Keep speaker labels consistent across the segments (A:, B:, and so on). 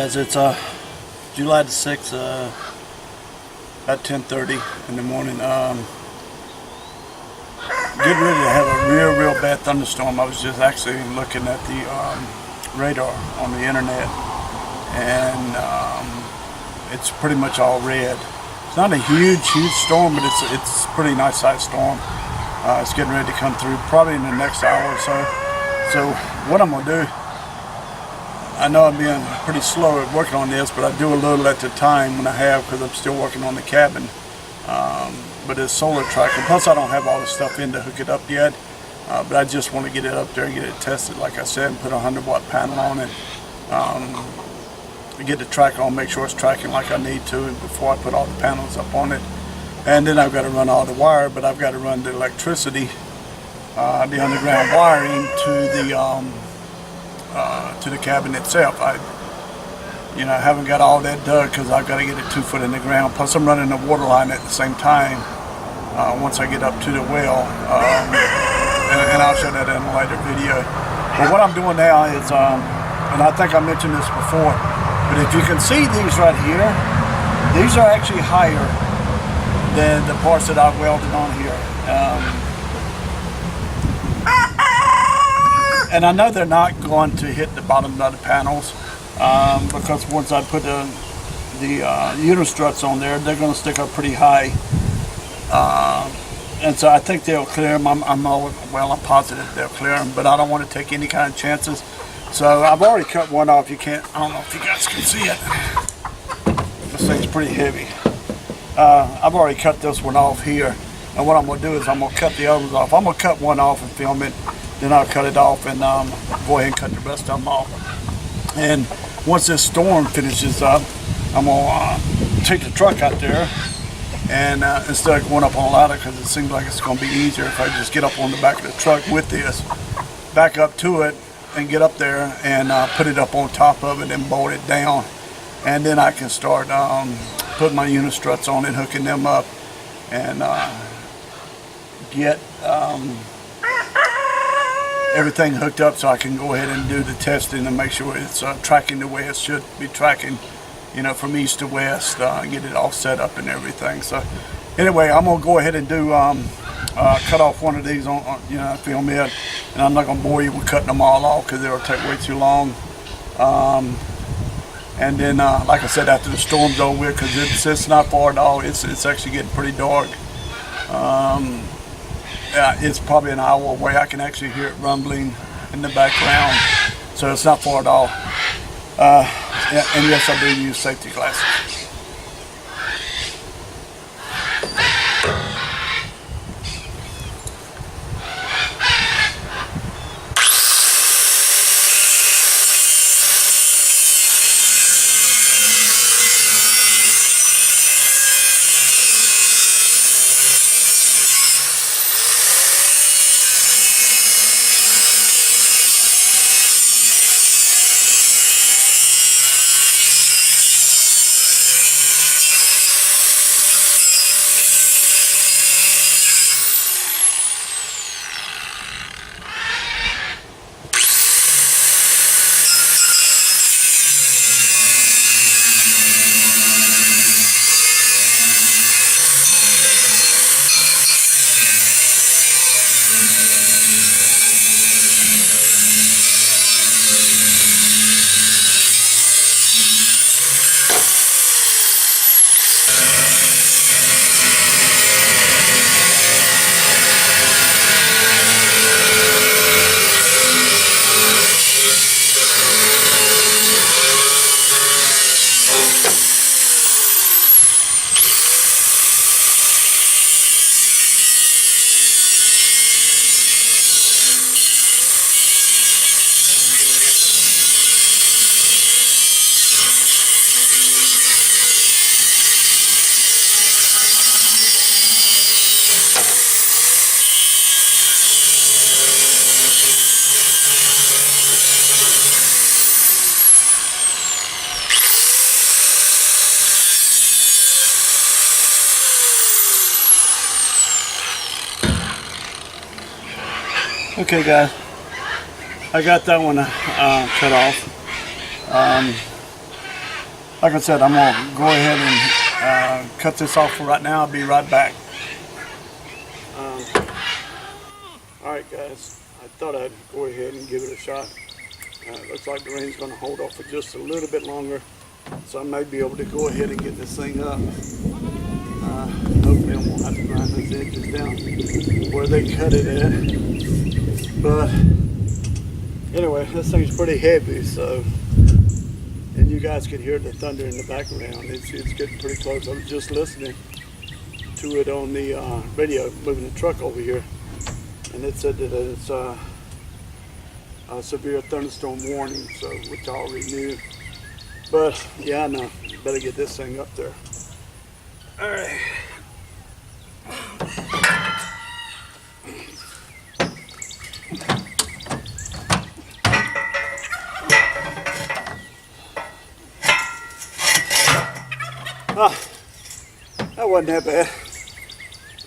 A: guys, it's July the 6th, about 10:30 in the morning. Getting ready to have a real bad thunderstorm. I was just actually looking at the radar on the internet, and it's pretty much all red. It's not a huge storm, but it's a pretty nice sized storm. It's getting ready to come through probably in the next hour or so. So what I'm gonna do, I know I'm being pretty slow at working on this, but I do a little at the time when I have, because I'm still working on the cabin. But it's solar tracking. Plus I don't have all the stuff in to hook it up yet. But I just want to get it up there and get it tested, like I said, and put a 100-watt panel on it. Get the tracker on, make sure it's tracking like I need to before I put all the panels up on it. And then I've got to run all the wire, but I've got to run the electricity, the underground wiring to the cabin itself. I haven't got all that dug because I've got to get it 2 foot in the ground. Plus I'm running the water line at the same time once I get up to the well, and I'll show that in a later video. But what I'm doing now is, and I think I mentioned this before, but if you can see these right here, these are actually higher than the parts that I've welded on here. And I know they're not going to hit the bottom of the panels because once I put the unit struts on there, they're going to stick up pretty high. And so I think they'll clear them. I'm positive they'll clear them, but I don't want to take any kind of chances. So I've already cut one off. I don't know if you guys can see it. This thing's pretty heavy. I've already cut this one off here. And what I'm going to do is I'm going to cut the others off. I'm going to cut one off and film it. Then I'll cut it off and go ahead and cut the rest of them off. And once this storm finishes up, I'm going to take the truck out there, and instead of going up on a ladder, because it seems like it's going to be easier if I just get up on the back of the truck with this, back up to it and get up there and put it up on top of it and bolt it down. And then I can start putting my unit struts on it, hooking them up, and get everything hooked up so I can go ahead and do the testing and make sure it's tracking the way it should be tracking, from east to west, get it all set up and everything. So anyway, I'm gonna go ahead and do cut off one of these on film it, and I'm not gonna bore you with cutting them all off because it'll take way too long. And then like I said, after the storm's over with, because it's not far at all, it's actually getting pretty dark. It's probably an hour away. I can actually hear it rumbling in the background, so it's not far at all. And yes, I do use safety glasses. Okay guys, I got that one cut off. like I said, I'm gonna go ahead and cut this off for right now. I'll be right back. Alright guys, I thought I'd go ahead and give it a shot. Looks like the rain's going to hold off for just a little bit longer, so I may be able to go ahead and get this thing up. Hopefully I won't have to grind those edges down where they cut it at. But anyway, this thing's pretty heavy, so, and you guys can hear the thunder in the background. It's getting pretty close. I was just listening to it on the radio, moving the truck over here, and it said that it's a severe thunderstorm warning, so which I already knew. But yeah, I know, better get this thing up there. All right. That wasn't that bad.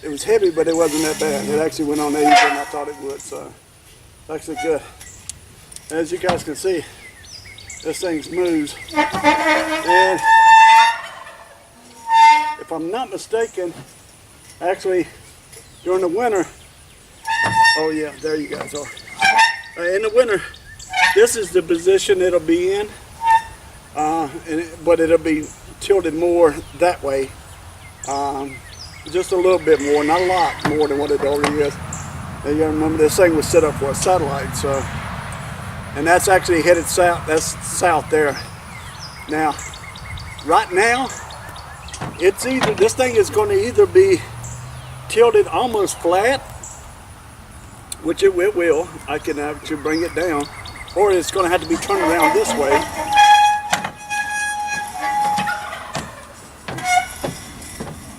A: It was heavy, but it wasn't that bad. It actually went on easier than I thought it would, so it's actually good. As you guys can see, this thing moves. And if I'm not mistaken, actually during the winter, oh yeah, there you guys are. In the winter, this is the position it'll be in, but it'll be tilted more that way. Just a little bit more, not a lot more than what it already is. Now you gotta remember this thing was set up for a satellite, so, and that's actually headed south. That's south there. Now, right now, it's either, this thing is going to either be tilted almost flat, which it will. I can actually bring it down, or it's going to have to be turned around this way.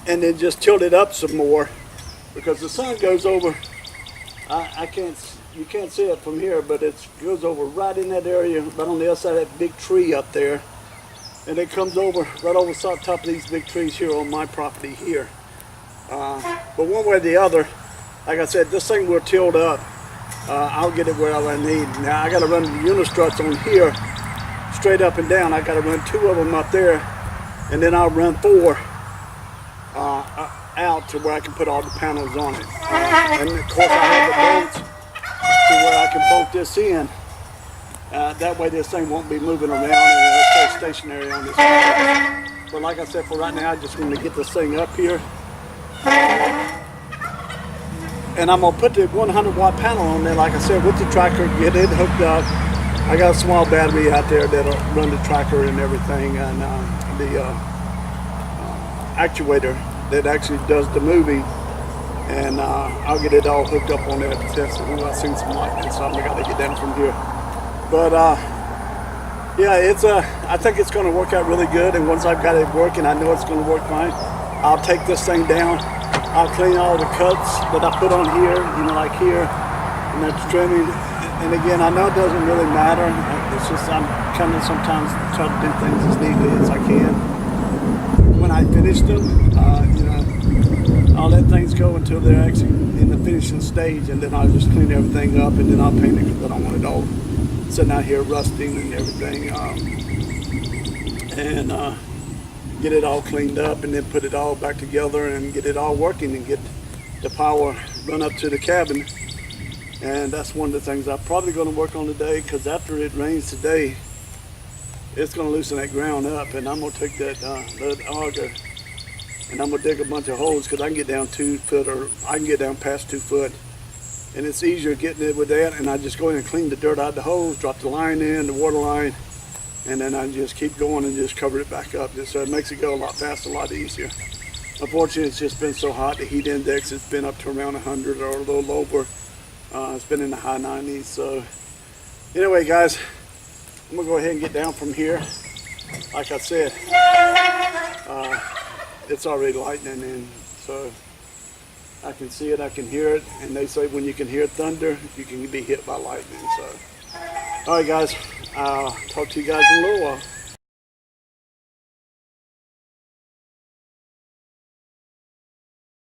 A: And then just tilt it up some more, because the sun goes over. You can't see it from here, but it goes over right in that area, right on the other side of that big tree up there, and it comes over right over the top of these big trees here on my property here. But one way or the other, like I said, this thing will tilt up. I'll get it where I need. Now I got to run the unistruts on here, straight up and down. I got to run 2 of them up there, and then I'll run 4. Out to where I can put all the panels on it. And of course I have the bolts to where I can bolt this in. That way this thing won't be moving around and it'll stay stationary on this. But like I said, for right now I just want to get this thing up here. And I'm going to put the 100 watt panel on there, like I said, with the tracker, get it hooked up. I got a small battery out there that'll run the tracker and everything, and the actuator that actually does the moving, and I'll get it all hooked up on there to test it. I've seen some lightning, so I got to get down from here. But yeah, I think it's going to work out really good, and once I've got it working, I know it's going to work fine. I'll take this thing down. I'll clean all the cuts that I put on here, like here, and that's trimming. And again, I know it doesn't really matter. It's just I'm kind of sometimes try to do things as neatly as I can. When I finish them, I'll let things go until they're actually in the finishing stage, and then I'll just clean everything up, and then I'll paint it, because I don't want it all sitting out here rusting and everything. And get it all cleaned up, and then put it all back together and get it all working and get the power run up to the cabin. And that's one of the things I'm probably going to work on today, because after it rains today, it's going to loosen that ground up, and I'm going to take that lead auger and I'm going to dig a bunch of holes, because I can get down 2 foot, or I can get down past 2 foot, and it's easier getting it with that. And I just go in and clean the dirt out of the holes, drop the line in, the water line, and then I just keep going and just cover it back up, just so it makes it go a lot faster, a lot easier. Unfortunately, it's just been so hot. The heat index has been up to around 100 or a little over. It's been in the high 90s. So anyway, guys, I'm gonna go ahead and get down from here. Like I said, it's already lightning, and so I can see it, I can hear it, and they say when you can hear thunder, you can be hit by lightning. So, all right, guys, I'll talk to you guys in a little while.